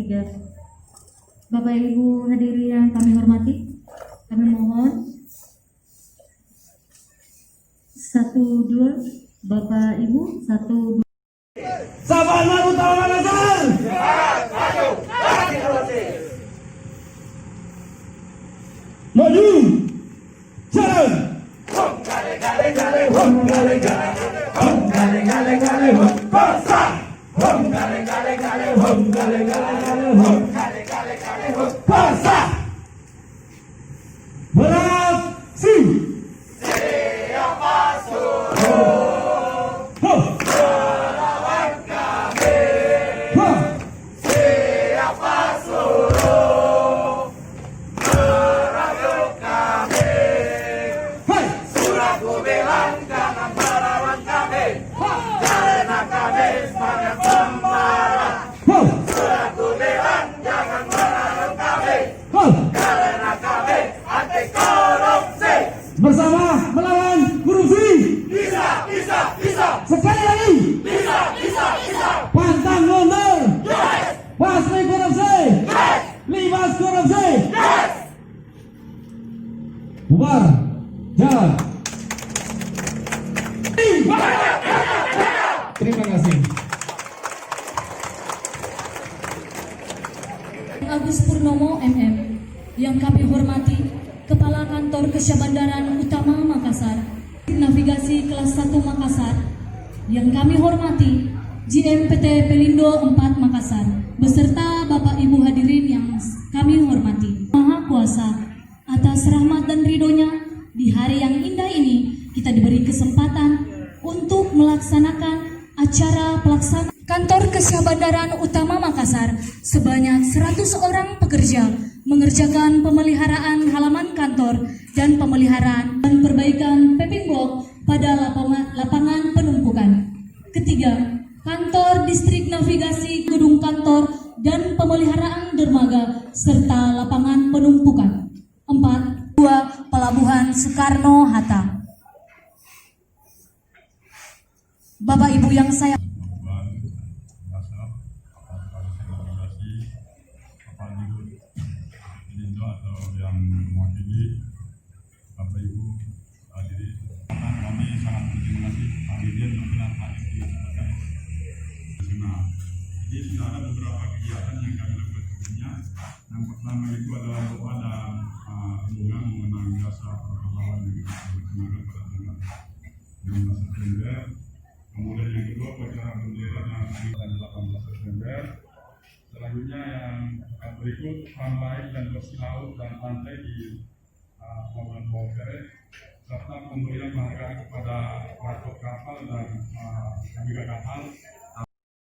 3. Bapak Ibu hadirin yang kami hormati, kami mohon 1, 2, Bapak Ibu 1, 2. Sahabat Utama Makassar. Maju, jalan. Beraksi. Siapa suruh melawan kami? Siapa suruh merayu kami? Suratku bilang jangan melawan kami, karena kami sebagai pembara. Suratku bilang jangan melawan kami, karena kami anti korupsi. Bersama melawan korupsi. Bisa, bisa, bisa. Sekali lagi. Bisa, bisa, bisa. Pantang mundur. Yes. Basmi korupsi. Yes. Libas korupsi. Yes. Bubar. Jalan. Terima kasih. Agus Purnomo MM, yang kami hormati Kepala Kantor Kesyahbandaran Utama Makassar, Navigasi Kelas 1 Makassar, yang kami hormati JMPT Pelindo 4 Makassar, beserta Bapak Ibu hadirin yang kami hormati. Maha Kuasa, atas rahmat dan ridhonya, di hari yang indah ini kita diberi kesempatan untuk melaksanakan acara pelaksanaan Kantor Kesyahbandaran Utama Makassar. Sebanyak 100 orang pekerja mengerjakan pemeliharaan halaman kantor dan pemeliharaan dan perbaikan paving block pada lapangan penumpukan. Ketiga, kantor distrik navigasi, gedung kantor dan pemeliharaan dermaga serta lapangan penumpukan. 4, 2, Pelabuhan Soekarno-Hatta. Bapak Ibu yang saya atau yang mewakili Bapak Ibu hadirin, kami sangat berterima kasih hadirin berkenan hadir di acara nasional. Jadi sudah ada beberapa kegiatan yang kami lakukan sebelumnya. Yang pertama itu adalah pada hubungan mengenai jasa perkapalan yang kita laksanakan pada tanggal 16 September. Kemudian yang kedua upacara bendera yang tanggal 18 September. Selanjutnya yang berikut pantai dan bersih laut dan pantai di Pelabuhan Bawaseret, serta pemberian penghargaan kepada kapal dan abk kapal